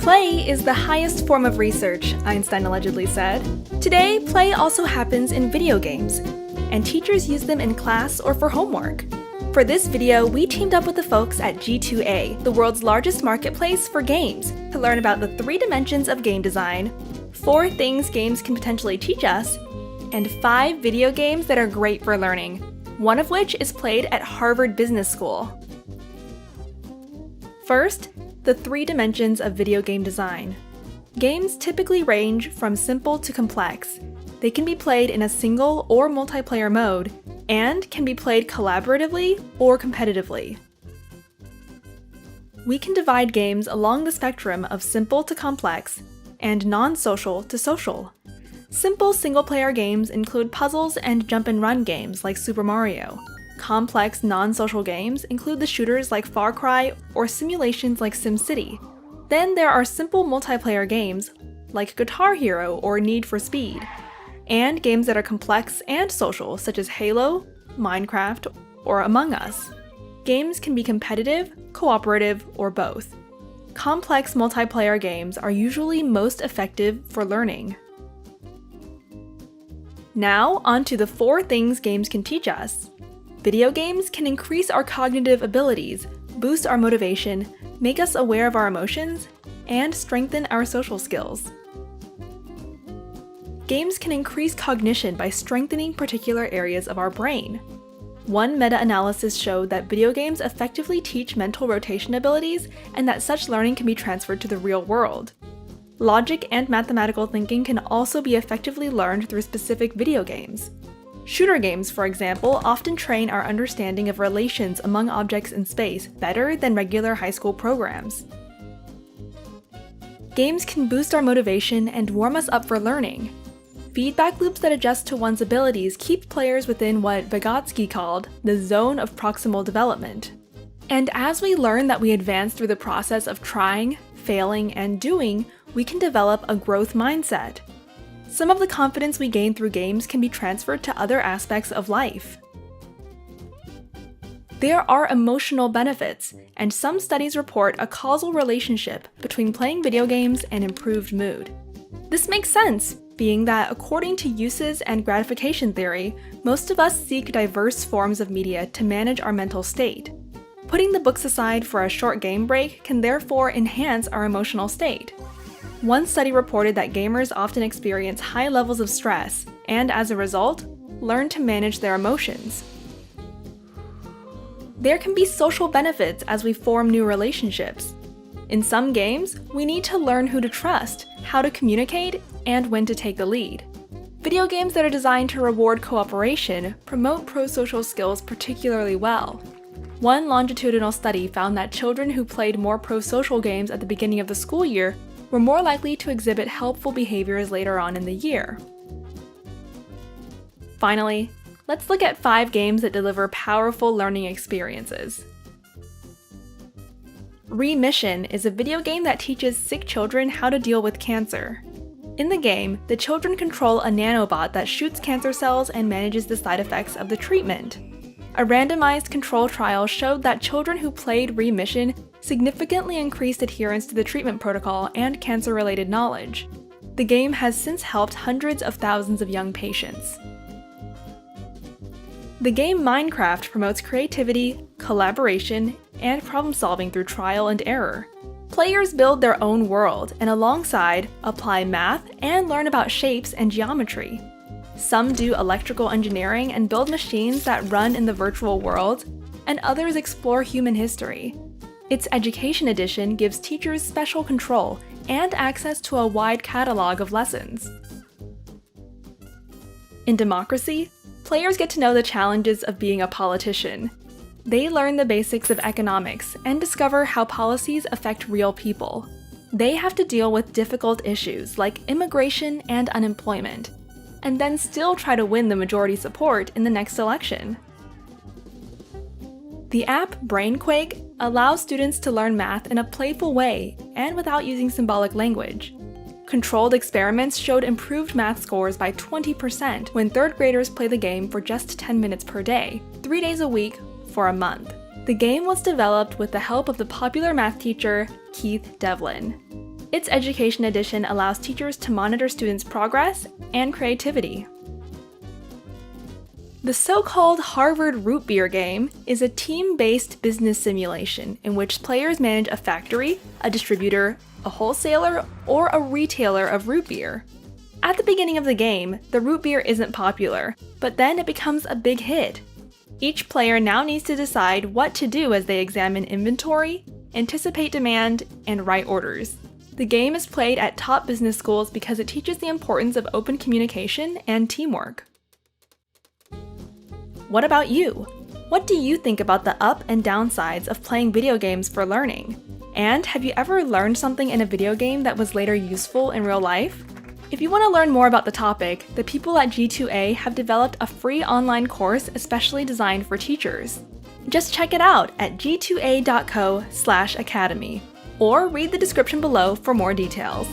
Play is the highest form of research, Einstein allegedly said. Today, play also happens in video games, and teachers use them in class or for homework. For this video, we teamed up with the folks at G2A, the world's largest marketplace for games, to learn about the 3 dimensions of game design, 4 things games can potentially teach us, and 5 video games that are great for learning, one of which is played at Harvard Business School. First, the 3 dimensions of video game design. Games typically range from simple to complex. They can be played in a single or multiplayer mode, and can be played collaboratively or competitively. We can divide games along the spectrum of simple to complex, and non-social to social. Simple single-player games include puzzles and jump-and-run games like Super Mario. Complex non-social games include the shooters like Far Cry or simulations like SimCity. Then there are simple multiplayer games like Guitar Hero or Need for Speed, and games that are complex and social such as Halo, Minecraft, or Among Us. Games can be competitive, cooperative, or both. Complex multiplayer games are usually most effective for learning. Now, on to the 4 things games can teach us. Video games can increase our cognitive abilities, boost our motivation, make us aware of our emotions, and strengthen our social skills. Games can increase cognition by strengthening particular areas of our brain. One meta-analysis showed that video games effectively teach mental rotation abilities and that such learning can be transferred to the real world. Logic and mathematical thinking can also be effectively learned through specific video games. Shooter games, for example, often train our understanding of relations among objects in space better than regular high school programs. Games can boost our motivation and warm us up for learning. Feedback loops that adjust to one's abilities keep players within what Vygotsky called the zone of proximal development. And as we learn that we advance through the process of trying, failing, and doing, we can develop a growth mindset. Some of the confidence we gain through games can be transferred to other aspects of life. There are emotional benefits, and some studies report a causal relationship between playing video games and improved mood. This makes sense, being that according to uses and gratification theory, most of us seek diverse forms of media to manage our mental state. Putting the books aside for a short game break can therefore enhance our emotional state. One study reported that gamers often experience high levels of stress, and as a result, learn to manage their emotions. There can be social benefits as we form new relationships. In some games, we need to learn who to trust, how to communicate, and when to take the lead. Video games that are designed to reward cooperation promote pro-social skills particularly well. One longitudinal study found that children who played more pro-social games at the beginning of the school year were more likely to exhibit helpful behaviors later on in the year. Finally, let's look at 5 games that deliver powerful learning experiences. Remission is a video game that teaches sick children how to deal with cancer. In the game, the children control a nanobot that shoots cancer cells and manages the side effects of the treatment. A randomized control trial showed that children who played Remission significantly increased adherence to the treatment protocol and cancer-related knowledge. The game has since helped hundreds of thousands of young patients. The game Minecraft promotes creativity, collaboration, and problem-solving through trial and error. Players build their own world and alongside apply math and learn about shapes and geometry. Some do electrical engineering and build machines that run in the virtual world, and others explore human history. Its Education Edition gives teachers special control and access to a wide catalog of lessons. In Democracy, players get to know the challenges of being a politician. They learn the basics of economics and discover how policies affect real people. They have to deal with difficult issues like immigration and unemployment, and then still try to win the majority support in the next election. The app Brainquake allows students to learn math in a playful way and without using symbolic language. Controlled experiments showed improved math scores by 20% when 3rd graders play the game for just 10 minutes per day, 3 days a week, for a month. The game was developed with the help of the popular math teacher, Keith Devlin. Its Education Edition allows teachers to monitor students' progress and creativity. The so-called Harvard Root Beer game is a team-based business simulation in which players manage a factory, a distributor, a wholesaler, or a retailer of root beer. At the beginning of the game, the root beer isn't popular, but then it becomes a big hit. Each player now needs to decide what to do as they examine inventory, anticipate demand, and write orders. The game is played at top business schools because it teaches the importance of open communication and teamwork. What about you? What do you think about the up and downsides of playing video games for learning? And have you ever learned something in a video game that was later useful in real life? If you want to learn more about the topic, the people at G2A have developed a free online course especially designed for teachers. Just check it out at g2a.co/academy, or read the description below for more details.